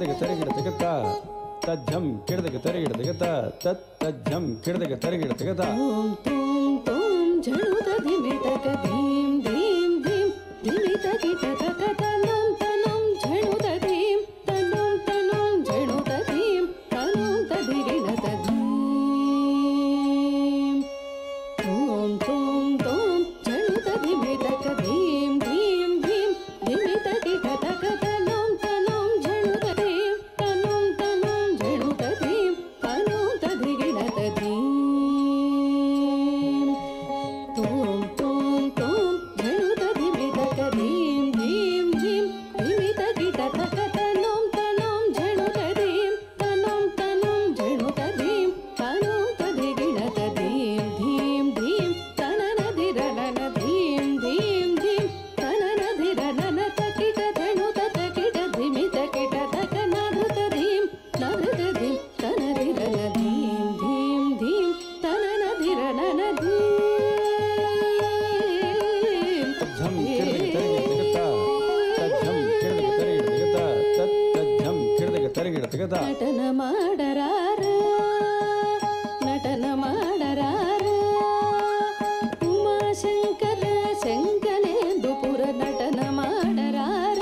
ಕಿಡದಗೆ ತರಿಗಿಡದಗತ ತಜ್ಜಂ ಕಿಡದಗೆ ತರಿಗಿಡದಗತ ತಜ್ಜಂ ಕಿಡದಗೆ ತರಿಗಿಡದಗತ ಓಂ ತೋಂ ತೋಂ ಝಣುತ ಧಿಮಿತಕ ಧೀಂ ಧೀಂ ಧೀಂ ಧಿಮಿತಕಿ ತತಕ ತನಂ ತನಂ ಝಣುತ ಧೀಂ ತನಂ ತನಂ ಝಣುತ ಧೀಂ ತನಂ ತದಿಗಿಣತ ಧೀಂ ಓಂ ತೋಂ ತೋಂ ಝಣುತ ಧಿಮಿತಕ ಧೀಂ ಧೀಂ ಧೀಂ ಧಿಮಿತಕಿ ತತಕ ತನಂ ತನಂ ಝಣುತ ಧೀಂ ತನಂ ತನಂ ಝಣುತ ಧೀಂ ತನಂ ತದಿಗಿಣತ ಧೀಂ ತೋಂ ತೋಂ ತೋಂ ಝಣುತ ಧಿಮಿತಕ ಧೀಂ ಧೀಂ ಧೀಂ ಧಿಮಿತಕಿ ತತಕ ತನಂ ತನಂ ಝಣುತ ಧೀಂ ತನಂ ತನಂ ಝಣುತ ಧೀಂ ತನಂ ತದಿಗಿಣತ ಧೀಂ ಧೀಂ ಧೀಂ ತನನದಿರನನ ಧೀಂ ಧೀಂ ಧೀಂ ತನನದಿರನನ ತಕಿಟ ಝಣುತ ತಕಿಟ ಧಿಮಿತಕಿಟ ತಕ ನಧೃತ ಧೀಂ ನಧೃತ ಧೀಂ ತನದಿರನ ಧೀಂ ಧೀಂ ಧೀಂ ತನನದಿರನನ ಧೀಂ ತಜ್ಜಂ ಕಿಡದಗೆ ತರಿಗಿಡದಗತ ತಜ್ಜಂ ಕಿಡದಗೆ ತರಿಗಿಡದಗತ ನಟನ ಮಾಡರಾರ ನಟನ ಮಾಡರಾರ ಉಮಾಶಂಕರ ಶಂಕನೇಂದುಪುರ ನಟನ ಮಾಡರಾರ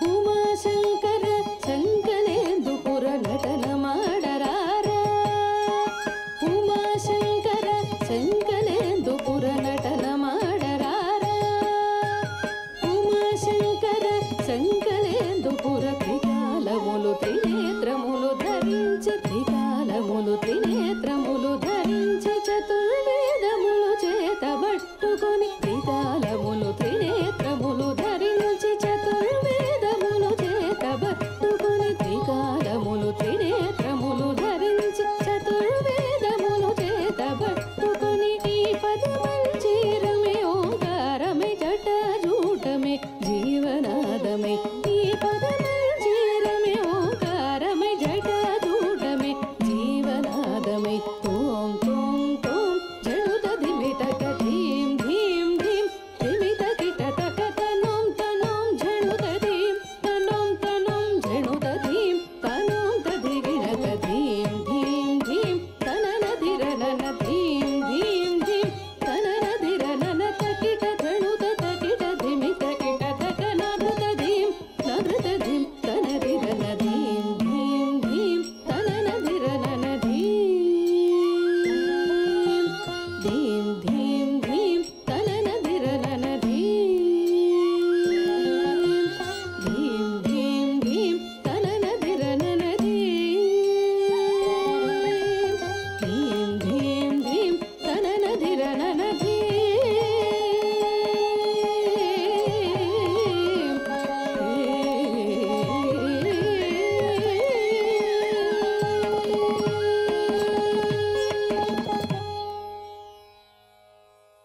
ಉಮಾಶಂಕರ ಶಂಕನೇಂದುಪುರ ನಟನ ಮಾಡರಾರ ಉಮಾಶಂಕರ ಶಂಕನೇಂದುಪುರ ನಟನ ಮಾಡರಾರ ಉಮಾಶಂಕರ ಶಂಕನೇಂದುಪುರ